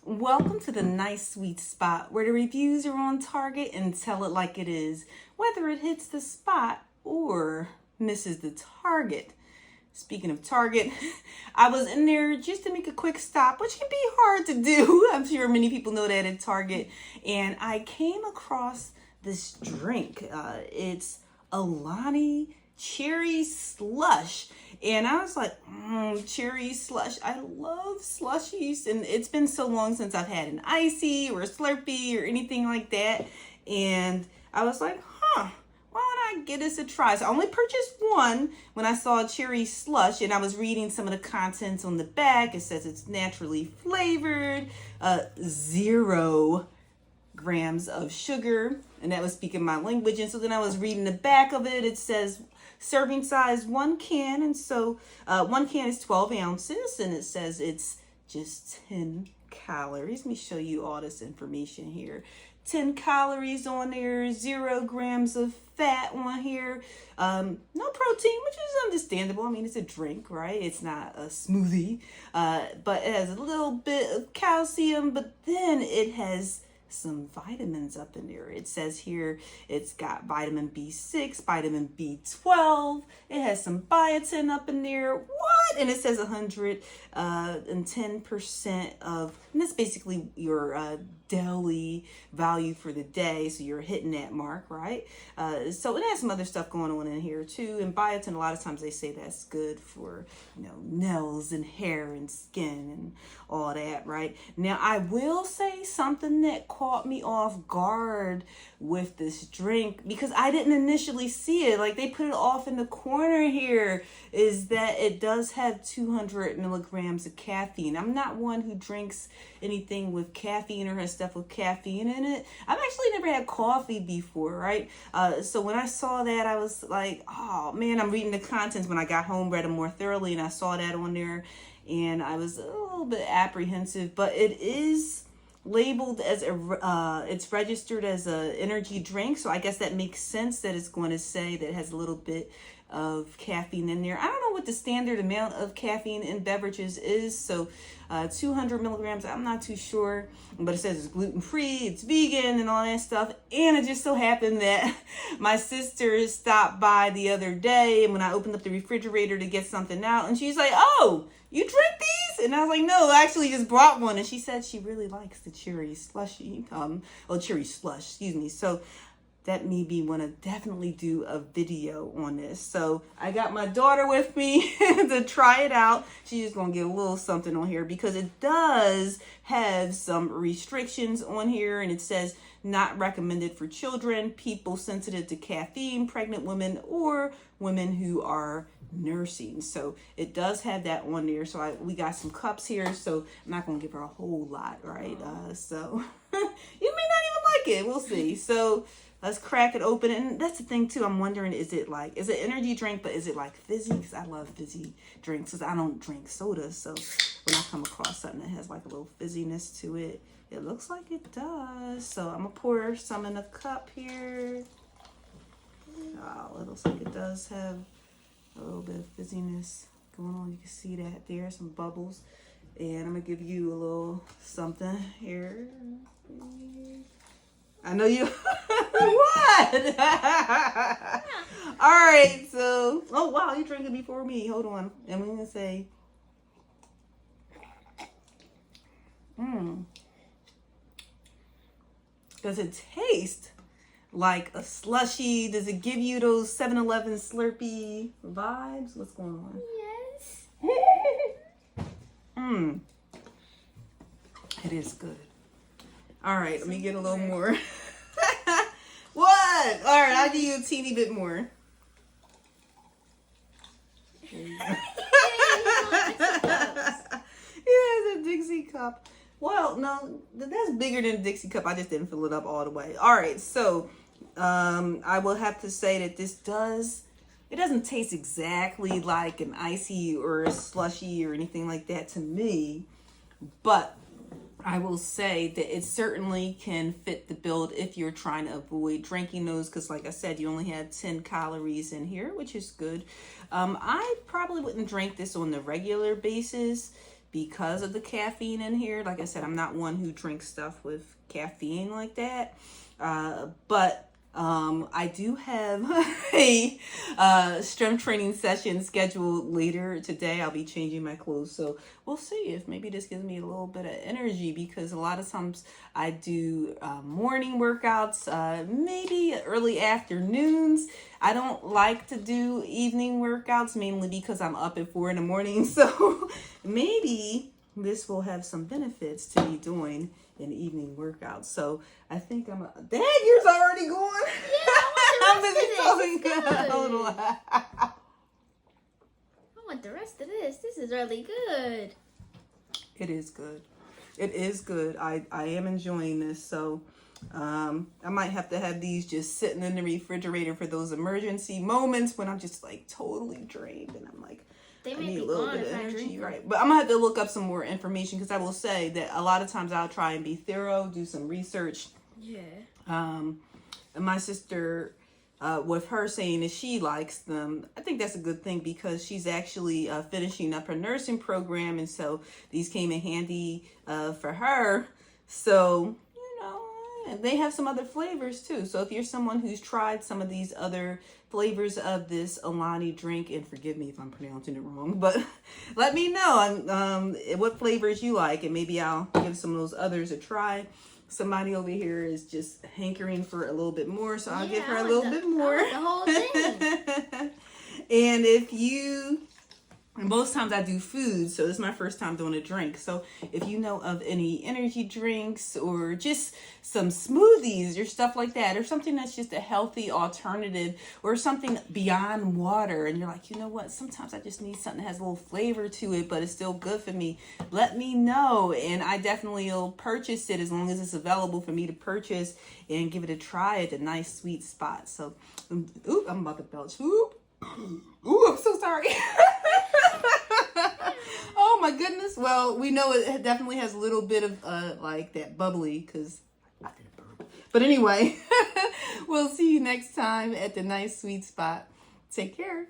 Welcome to the nice sweet spot where the reviews are on target and tell it like it is, whether it hits the spot or misses the target. Speaking of Target, I was in there just to make a quick stop, which can be hard to do. I'm sure many people know that at Target. And I came across this drink. It's Alani cherry slush. And I was like, cherry slush. I love slushies. And it's been so long since I've had an icy or a Slurpee or anything like that. And I was like, why don't I give this a try? So I only purchased one when I saw cherry slush, and I was reading some of the contents on the back. It says it's naturally flavored, 0 grams of sugar, and that was speaking my language. And so then I was reading the back of it. It says serving size 1 can, and so 1 can is 12 ounces, and it says it's just 10 calories. Let me show you all this information here. 10 calories on there, 0 grams of fat on here, no protein, which is understandable. I mean, it's a drink, right? It's not a smoothie, but it has a little bit of calcium, but then it has some vitamins up in there. It says here it's got vitamin B6, vitamin B12. It has some biotin up in there. What? And it says 110% of, and that's basically your daily value for the day. So you're hitting that mark, right? So it has some other stuff going on in here too. And biotin, a lot of times they say that's good for, nails and hair and skin and all that, right? Now, I will say something that caught me off guard with this drink, because I didn't initially see it. Like, they put it off in the corner here, is that it does have 200 milligrams of caffeine. I'm not one who drinks anything with caffeine or has stuff with caffeine in it. I've actually never had coffee before, right? So when I saw that, I was like, oh man, I'm reading the contents when I got home, read them more thoroughly, and I saw that on there, and I was a little bit apprehensive. But it is labeled as it's registered as a energy drink, so I guess that makes sense that it's going to say that it has a little bit of caffeine in there. I don't know what the standard amount of caffeine in beverages is, so 200 milligrams, I'm not too sure, but it says it's gluten-free, it's vegan, and all that stuff. And it just so happened that my sister stopped by the other day, and when I opened up the refrigerator to get something out, and she's like, oh, you drink these? And I was like, no, I actually just brought one. And she said she really likes the cherry slushy, cherry slush, excuse me. So that made me want to definitely do a video on this. So I got my daughter with me to try it out. She's just going to get a little something on here, because it does have some restrictions on here, and it says not recommended for children, people sensitive to caffeine, pregnant women, or women who are nursing. So it does have that on there. So we got some cups here, so I'm not going to give her a whole lot, right? So you may not even like it. We'll see. So let's crack it open. And that's the thing too. I'm wondering, is it energy drink, but is it like fizzy? Because I love fizzy drinks, because I don't drink soda. So when I come across something that has like a little fizziness to it, it looks like it does. So I'm gonna pour some in a cup here. Oh, it looks like it does have a little bit of fizziness going on. You can see that there, some bubbles. And I'm gonna give you a little something here. I know you. What? All right, so, oh wow, you're drinking before me. Hold on. And we're gonna say, does it taste like a slushie? Does it give you those 7-Eleven Slurpee vibes? What's going on? Yes. It is good. All right, let me get a little more. What? All right, I'll give you a teeny bit more. Yeah, it's a Dixie cup. Well, no, that's bigger than a Dixie cup. I just didn't fill it up all the way. All right, so I will have to say that it doesn't taste exactly like an icy or a slushy or anything like that to me, but I will say that it certainly can fit the build if you're trying to avoid drinking those, because like I said, you only had 10 calories in here, which is good. I probably wouldn't drink this on the regular basis, because of the caffeine in here. Like I said, I'm not one who drinks stuff with caffeine like that. But I do have a strength training session scheduled later today. I'll be changing my clothes, so we'll see if maybe this gives me a little bit of energy, because a lot of times I do morning workouts, maybe early afternoons. I don't like to do evening workouts, mainly because I'm up at 4 a.m. So maybe this will have some benefits to be doing an evening workout. So I think Dad, yours already going. Yeah, I want the rest of this. This is really good. It is good. It is good. I am enjoying this. So I might have to have these just sitting in the refrigerator for those emergency moments when I'm just like totally drained and I'm like, I need a little bit of energy, right? But I'm gonna have to look up some more information, because I will say that a lot of times I'll try and be thorough, do some research. Yeah. And my sister, with her saying that she likes them, I think that's a good thing, because she's actually finishing up her nursing program, and so these came in handy for her. So, you know, they have some other flavors too. So if you're someone who's tried some of these other flavors of this Alani drink, and forgive me if I'm pronouncing it wrong, but let me know what flavors you like, and maybe I'll give some of those others a try. Somebody over here is just hankering for a little bit more, so I'll give her a little bit more. The whole thing. And if you, and most times I do food, so this is my first time doing a drink. So if you know of any energy drinks or just some smoothies or stuff like that, or something that's just a healthy alternative, or something beyond water, and you're like, you know what, sometimes I just need something that has a little flavor to it, but it's still good for me, let me know. And I definitely will purchase it as long as it's available for me to purchase and give it a try at a nice sweet spot. So, oop, I'm about to belch. Oop. Ooh, I'm so sorry. Oh my goodness. Well, we know it definitely has a little bit of like that bubbly, because I did a burp. But anyway, we'll see you next time at the nice sweet spot. Take care.